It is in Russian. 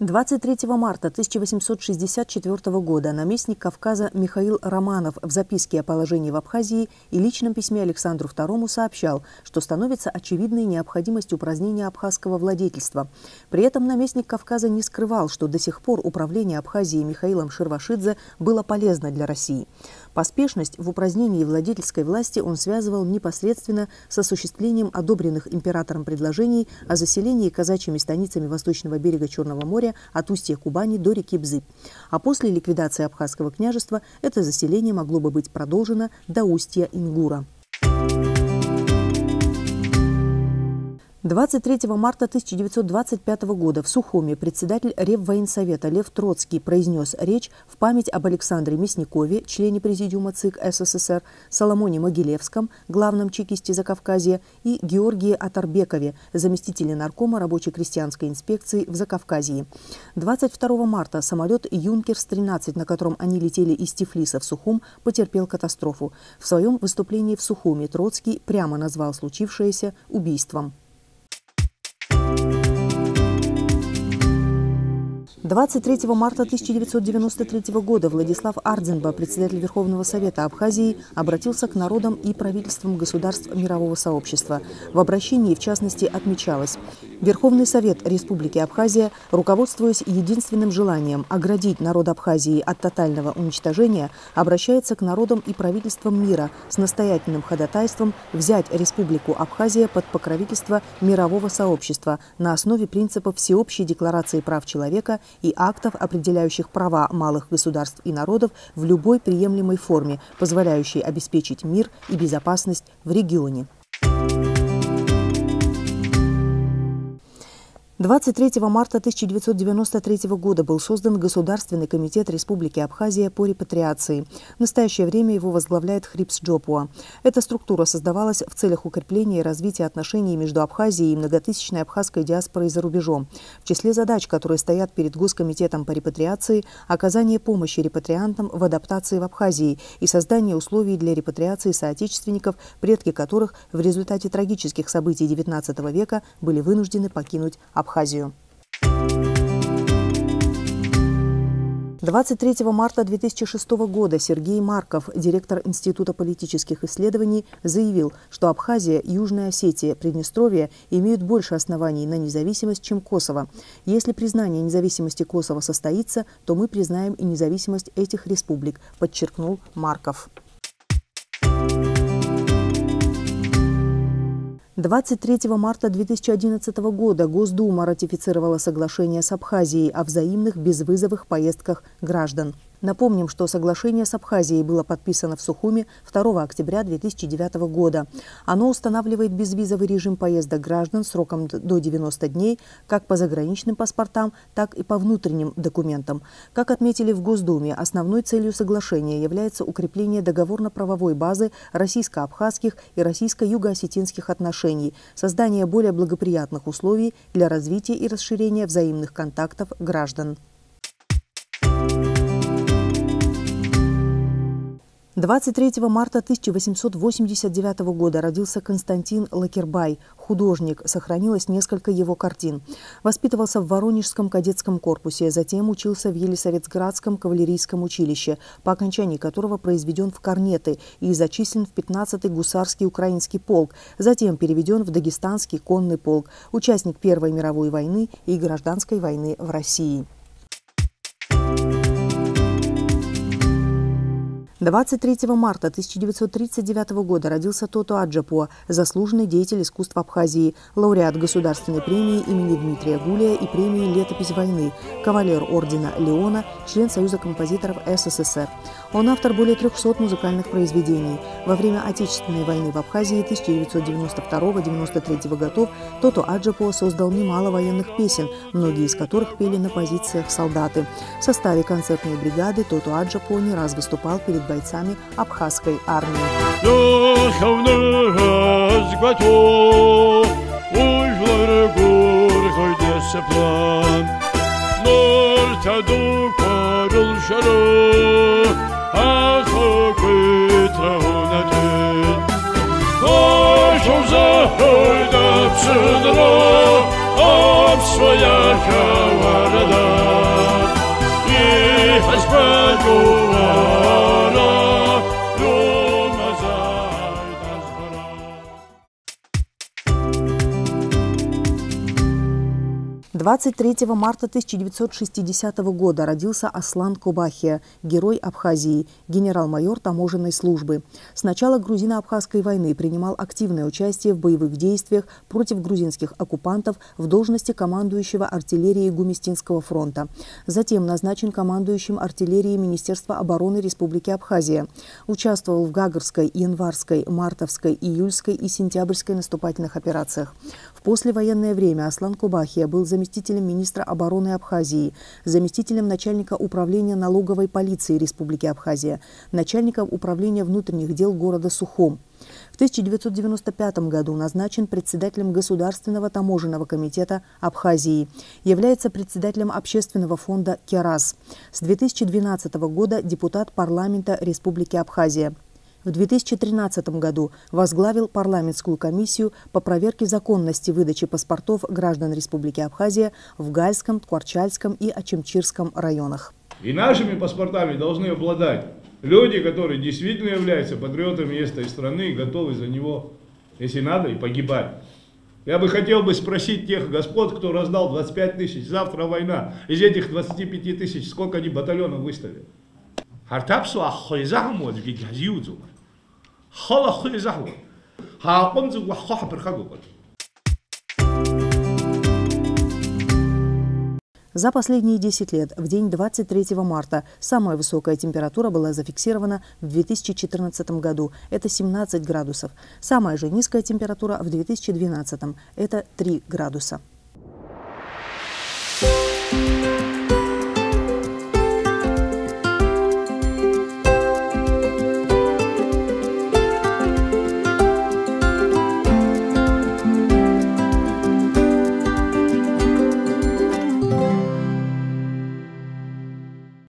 23 марта 1864 года наместник Кавказа Михаил Романов в записке о положении в Абхазии и личном письме Александру II сообщал, что становится очевидной необходимость упразднения абхазского владетельства. При этом наместник Кавказа не скрывал, что до сих пор управление Абхазией Михаилом Ширвашидзе было полезно для России. Поспешность в упразднении владетельской власти он связывал непосредственно с осуществлением одобренных императором предложений о заселении казачьими станицами восточного берега Черного моря от устья Кубани до реки Бзы. А после ликвидации Абхазского княжества это заселение могло бы быть продолжено до устья Ингура. 23 марта 1925 года в Сухуми председатель Реввоенсовета Лев Троцкий произнес речь в память об Александре Мясникове, члене Президиума ЦИК СССР, Соломоне Могилевском, главном чекисте Закавказья, и Георгии Атарбекове, заместителе наркома рабоче-крестьянской инспекции в Закавказье. 22 марта самолет «Юнкерс-13», на котором они летели из Тифлиса в Сухум, потерпел катастрофу. В своем выступлении в Сухуми Троцкий прямо назвал случившееся убийством. 23 марта 1993 года Владислав Ардзенба, председатель Верховного Совета Абхазии, обратился к народам и правительствам государств мирового сообщества. В обращении, в частности, отмечалось: Верховный Совет Республики Абхазия, руководствуясь единственным желанием оградить народ Абхазии от тотального уничтожения, обращается к народам и правительствам мира с настоятельным ходатайством взять Республику Абхазия под покровительство мирового сообщества на основе принципов Всеобщей декларации прав человека и актов, определяющих права малых государств и народов в любой приемлемой форме, позволяющей обеспечить мир и безопасность в регионе. 23 марта 1993 года был создан Государственный комитет Республики Абхазия по репатриации. В настоящее время его возглавляет Хрипс Джопуа. Эта структура создавалась в целях укрепления и развития отношений между Абхазией и многотысячной абхазской диаспорой за рубежом. В числе задач, которые стоят перед Госкомитетом по репатриации, оказание помощи репатриантам в адаптации в Абхазии и создание условий для репатриации соотечественников, предки которых в результате трагических событий XIX века были вынуждены покинуть Абхазию. 23 марта 2006 года Сергей Марков, директор Института политических исследований, заявил, что Абхазия, Южная Осетия, Приднестровье имеют больше оснований на независимость, чем Косово. Если признание независимости Косово состоится, то мы признаем и независимость этих республик, подчеркнул Марков. 23 марта 2011 года Госдума ратифицировала соглашение с Абхазией о взаимных безвизовых поездках граждан. Напомним, что соглашение с Абхазией было подписано в Сухуми 2 октября 2009 года. Оно устанавливает безвизовый режим поездок граждан сроком до 90 дней как по заграничным паспортам, так и по внутренним документам. Как отметили в Госдуме, основной целью соглашения является укрепление договорно-правовой базы российско-абхазских и российско-юго-осетинских отношений, создание более благоприятных условий для развития и расширения взаимных контактов граждан. 23 марта 1889 года родился Константин Лакербай, художник. Сохранилось несколько его картин. Воспитывался в Воронежском кадетском корпусе, затем учился в Елисаветградском кавалерийском училище, по окончании которого произведен в корнеты и зачислен в 15-й гусарский украинский полк, затем переведен в Дагестанский конный полк, участник Первой мировой войны и Гражданской войны в России. 23 марта 1939 года родился Тото Аджапуа, заслуженный деятель искусств Абхазии, лауреат Государственной премии имени Дмитрия Гулия и премии «Летопись войны», кавалер ордена Леона, член Союза композиторов СССР. Он автор более 300 музыкальных произведений. Во время Отечественной войны в Абхазии 1992-1993 годов Тото Аджапуа создал немало военных песен, многие из которых пели на позициях солдаты. В составе концертной бригады Тото Аджапуа не раз выступал перед бойцами абхазской армии. Своя 23 марта 1960 года родился Аслан Кобахия, герой Абхазии, генерал-майор таможенной службы. С начала грузино-абхазской войны принимал активное участие в боевых действиях против грузинских оккупантов в должности командующего артиллерией Гумистинского фронта. Затем назначен командующим артиллерией Министерства обороны Республики Абхазия. Участвовал в Гагарской, Январской, Мартовской, Июльской и Сентябрьской наступательных операциях. В послевоенное время Аслан Кобахия был заместителем министра обороны Абхазии, заместителем начальника управления налоговой полиции Республики Абхазия, начальником управления внутренних дел города Сухом. В 1995 году назначен председателем Государственного таможенного комитета Абхазии. Является председателем общественного фонда «Кераз». С 2012 года депутат парламента Республики Абхазия. В 2013 году возглавил парламентскую комиссию по проверке законности выдачи паспортов граждан Республики Абхазия в Гальском, Ткварчальском и Очимчирском районах. И нашими паспортами должны обладать люди, которые действительно являются патриотами этой страны и готовы за него, если надо, и погибать. Я бы хотел спросить тех господ, кто раздал 25 тысяч, завтра война, из этих 25 тысяч сколько они батальонов выставят? За последние 10 лет в день 23 марта самая высокая температура была зафиксирована в 2014 году. Это 17 градусов. Самая же низкая температура в 2012. Это 3 градуса.